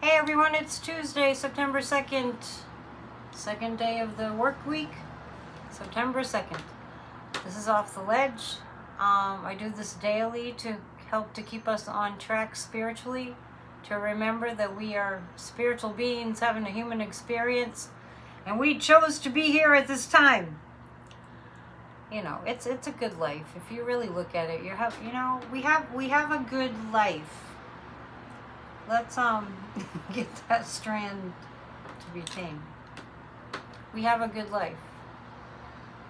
Hey everyone, it's Tuesday, September 2nd. Second day of the work week, September 2nd. This is Off the Ledge. I do this daily to help to keep us on track spiritually, to remember that we are spiritual beings having a human experience, and we chose to be here at this time. You know, it's a good life. If you really look at it, we have a good life. Let's get that strand to be tamed. We have a good life.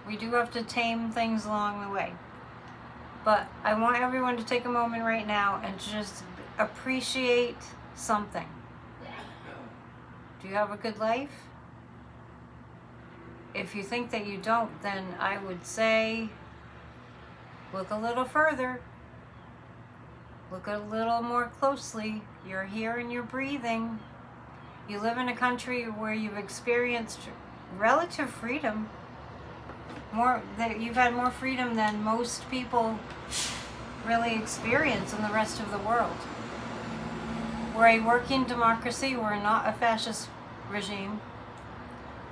We do have to tame things along the way. But I want everyone to take a moment right now and just appreciate something. Do you have a good life? If you think that you don't, then I would say look a little further. Look a little more closely. You're here and you're breathing. You live in a country where you've experienced relative freedom. You've had more freedom than most people really experience in the rest of the world. We're a working democracy. We're not a fascist regime.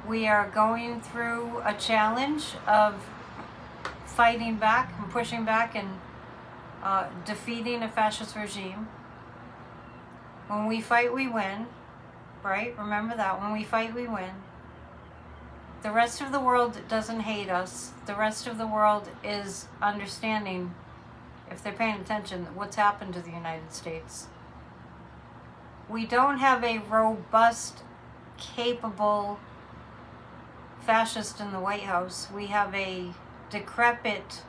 We are going through a challenge of fighting back and pushing back and defeating a fascist regime. When we fight, we win, right? Remember that. When we fight, we win. The rest of the world doesn't hate us. The rest of the world is understanding, if they're paying attention, what's happened to the United States. We don't have a robust, capable fascist in the White House. We have a decrepit,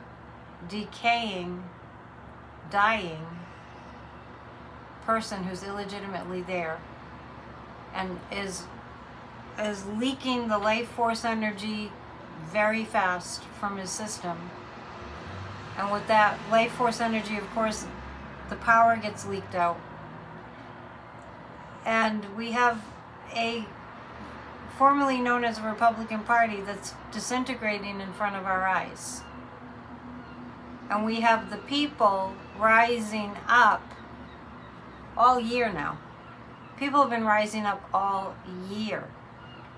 decaying, dying person who's illegitimately there and is leaking the life force energy very fast from his system. And with that life force energy, of course, the power gets leaked out. And we have a formerly known as a Republican Party that's disintegrating in front of our eyes. And we have the people rising up all year now. People have been rising up all year.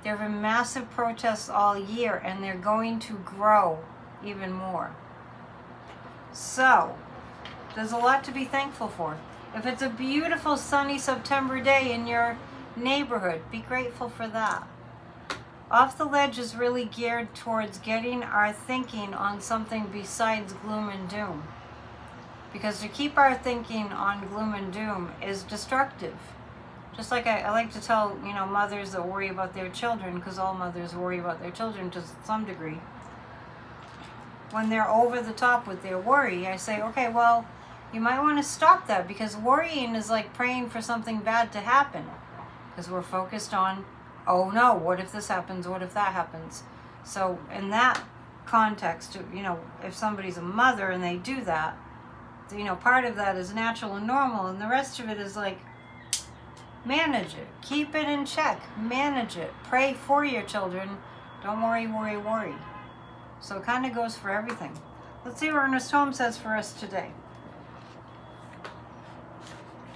There have been massive protests all year, and they're going to grow even more. So, there's a lot to be thankful for. If it's a beautiful sunny September day in your neighborhood, be grateful for that. Off the Ledge is really geared towards getting our thinking on something besides gloom and doom. Because to keep our thinking on gloom and doom is destructive. Just like I like to tell, mothers that worry about their children, because all mothers worry about their children to some degree. When they're over the top with their worry, I say, okay, well, you might want to stop that, because worrying is like praying for something bad to happen. Because we're focused on, oh no, what if this happens? What if that happens? So in that context, if somebody's a mother and they do that, part of that is natural and normal, and the rest of it is like, manage it. Keep it in check. Manage it. Pray for your children. Don't worry, worry, worry. So it kind of goes for everything. Let's see what Ernest Holmes says for us today.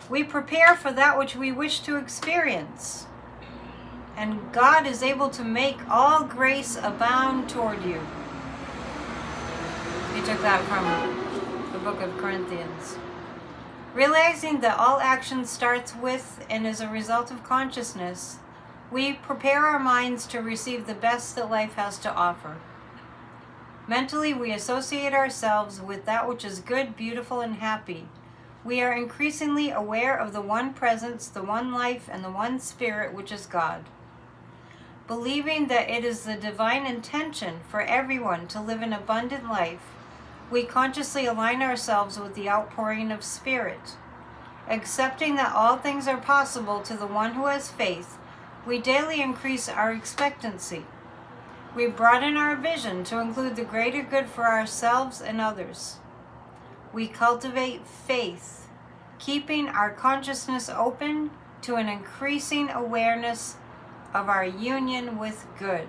We prepare for that which we wish to experience, and God is able to make all grace abound toward you. He took that from the book of Corinthians. Realizing that all action starts with and is a result of consciousness, we prepare our minds to receive the best that life has to offer. Mentally, we associate ourselves with that which is good, beautiful, and happy. We are increasingly aware of the one presence, the one life, and the one spirit, which is God. Believing that it is the divine intention for everyone to live an abundant life, we consciously align ourselves with the outpouring of spirit. Accepting that all things are possible to the one who has faith, we daily increase our expectancy. We broaden our vision to include the greater good for ourselves and others. We cultivate faith, keeping our consciousness open to an increasing awareness of our union with good.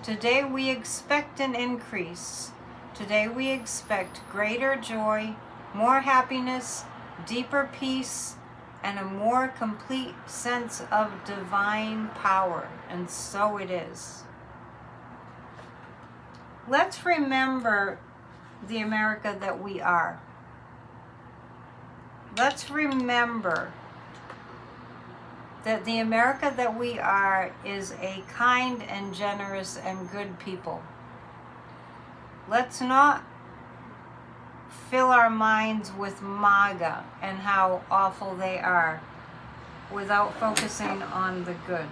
Today we expect an increase. Today we expect greater joy, more happiness, deeper peace, and a more complete sense of divine power. And so it is. Let's remember the America that we are. Let's remember that the America that we are is a kind and generous and good people. Let's not fill our minds with MAGA and how awful they are without focusing on the good.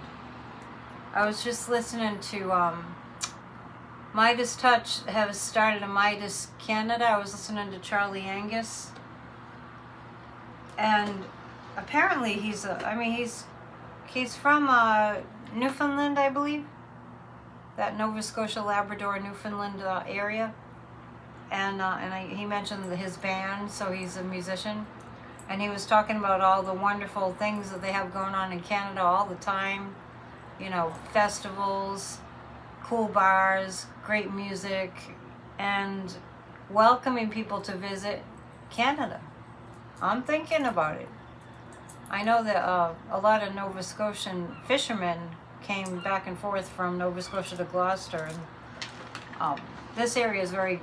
I was just listening to Midas Touch has started a Midas Canada. I was listening to Charlie Angus, and apparently he's from Newfoundland, I believe, that Nova Scotia, Labrador, Newfoundland area, and he mentioned his band, so he's a musician, and he was talking about all the wonderful things that they have going on in Canada all the time, festivals, cool bars, great music, and welcoming people to visit Canada. I'm thinking about it. I know that a lot of Nova Scotian fishermen came back and forth from Nova Scotia to Gloucester, and this area is very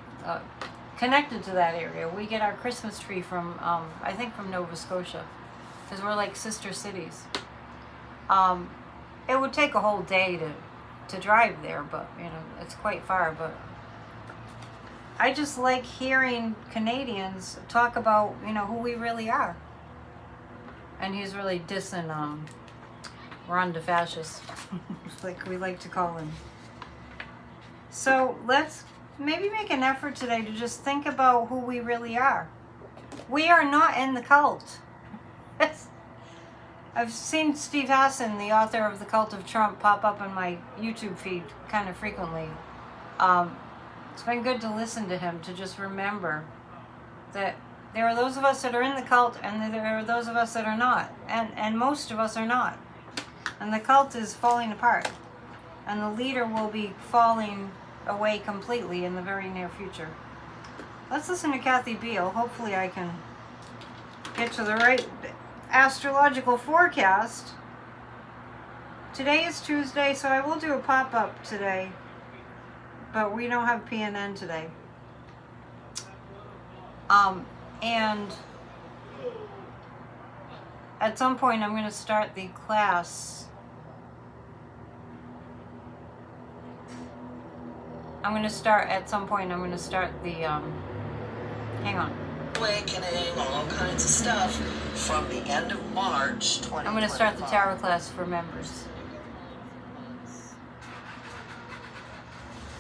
connected to that area. We get our Christmas tree from, I think, from Nova Scotia, because we're like sister cities. It would take a whole day to drive there, but it's quite far. But I just like hearing Canadians talk about who we really are. And he's really dissing Ron DeFascist, like we like to call him. So let's maybe make an effort today to just think about who we really are. We are not in the cult. I've seen Steve Hassan, the author of The Cult of Trump, pop up on my YouTube feed kind of frequently. It's been good to listen to him, to just remember that there are those of us that are in the cult, and there are those of us that are not. And most of us are not. And the cult is falling apart. And the leader will be falling away completely in the very near future. Let's listen to Kathy Beale. Hopefully I can get to the right astrological forecast. Today is Tuesday, so I will do a pop-up today. But we don't have PNN today. And at some point I'm going to start the class. I'm going to start the, hang on. Awakening, all kinds of stuff from the end of March 2025. I'm going to start the tarot class for members.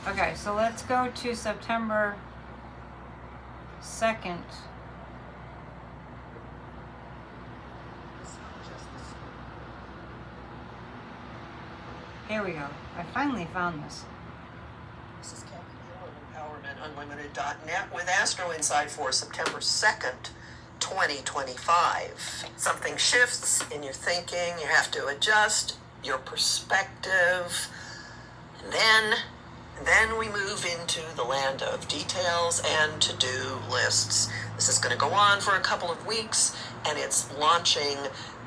Okay, so let's go to September 2nd. Here we go. I finally found this. This is Kathy Beale of EmpowermentUnlimited.net with Astro Inside for September 2nd, 2025. Something shifts in your thinking. You have to adjust your perspective. And then we move into the land of details and to-do lists. This is going to go on for a couple of weeks, and it's launching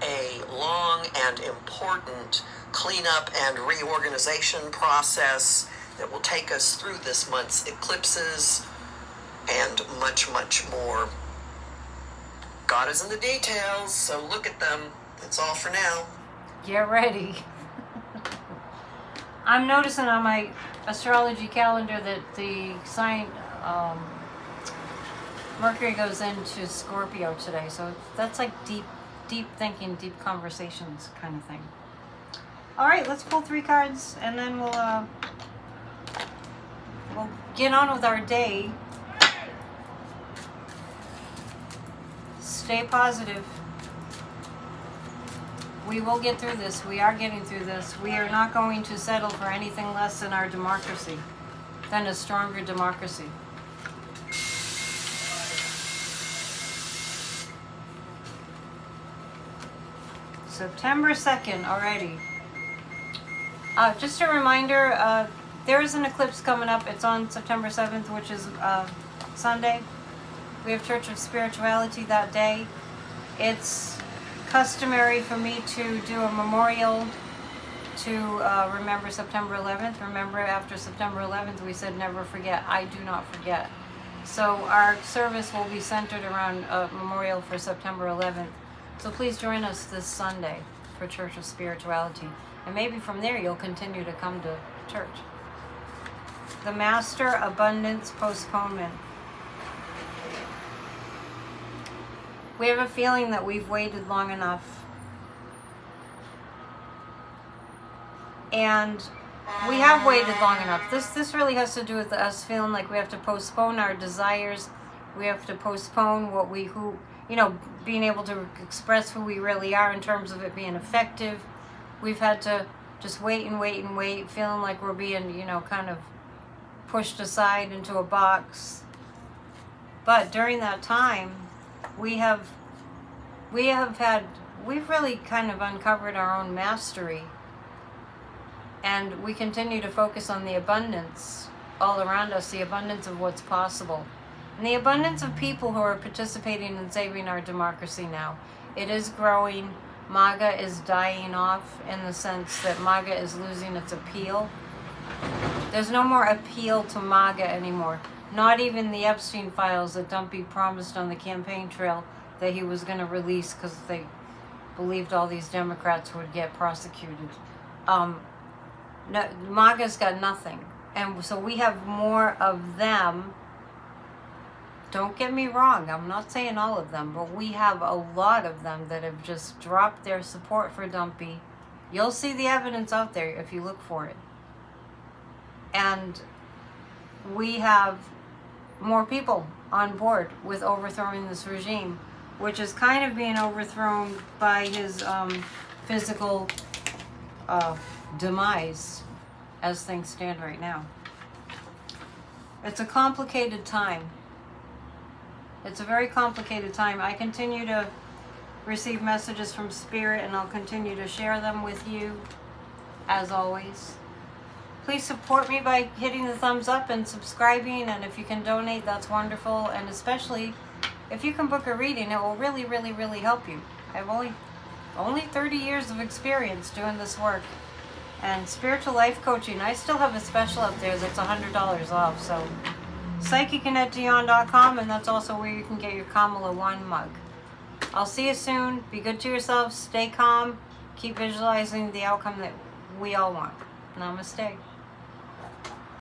a long and important cleanup and reorganization process that will take us through this month's eclipses and much, much more. God is in the details, so look at them. That's all for now. Get ready. I'm noticing on my astrology calendar that the sign Mercury goes into Scorpio today, so that's like deep thinking, deep conversations kind of thing. All right, let's pull 3 cards, and then we'll get on with our day. Stay positive. We will get through this. We are getting through this. We are not going to settle for anything less than our democracy, than a stronger democracy. September 2nd already. Just a reminder, there is an eclipse coming up. It's on September 7th, which is Sunday. We have Church of Spirituality that day. It's customary for me to do a memorial to remember September 11th. Remember, after September 11th, we said never forget. I do not forget. So our service will be centered around a memorial for September 11th. So please join us this Sunday for Church of Spirituality. And maybe from there you'll continue to come to church. The Master Abundance Postponement. We have a feeling that we've waited long enough. And we have waited long enough. This really has to do with us feeling like we have to postpone our desires. We have to postpone being able to express who we really are in terms of it being effective. We've had to just wait and wait and wait, feeling like we're being, kind of pushed aside into a box. But during that time, we've really kind of uncovered our own mastery. And we continue to focus on the abundance all around us, the abundance of what's possible. And the abundance of people who are participating in saving our democracy now. It is growing. MAGA is dying off in the sense that MAGA is losing its appeal. There's no more appeal to MAGA anymore. Not even the Epstein files that Dumpy promised on the campaign trail that he was going to release because they believed all these Democrats would get prosecuted. No, MAGA's got nothing. And so we have more of them. Don't get me wrong, I'm not saying all of them, but we have a lot of them that have just dropped their support for Dumpy. You'll see the evidence out there if you look for it. And we have more people on board with overthrowing this regime, which is kind of being overthrown by his physical demise as things stand right now. It's a complicated time. It's a very complicated time. I continue to receive messages from Spirit, and I'll continue to share them with you, as always. Please support me by hitting the thumbs up and subscribing, and if you can donate, that's wonderful. And especially, if you can book a reading, it will really, really, really help you. I have only 30 years of experience doing this work. And spiritual life coaching, I still have a special up there that's $100 off. So psychicanetdion.com, and that's also where you can get your Kamala 1 mug. I'll see you soon. Be good to yourselves. Stay calm. Keep visualizing the outcome that we all want. Namaste.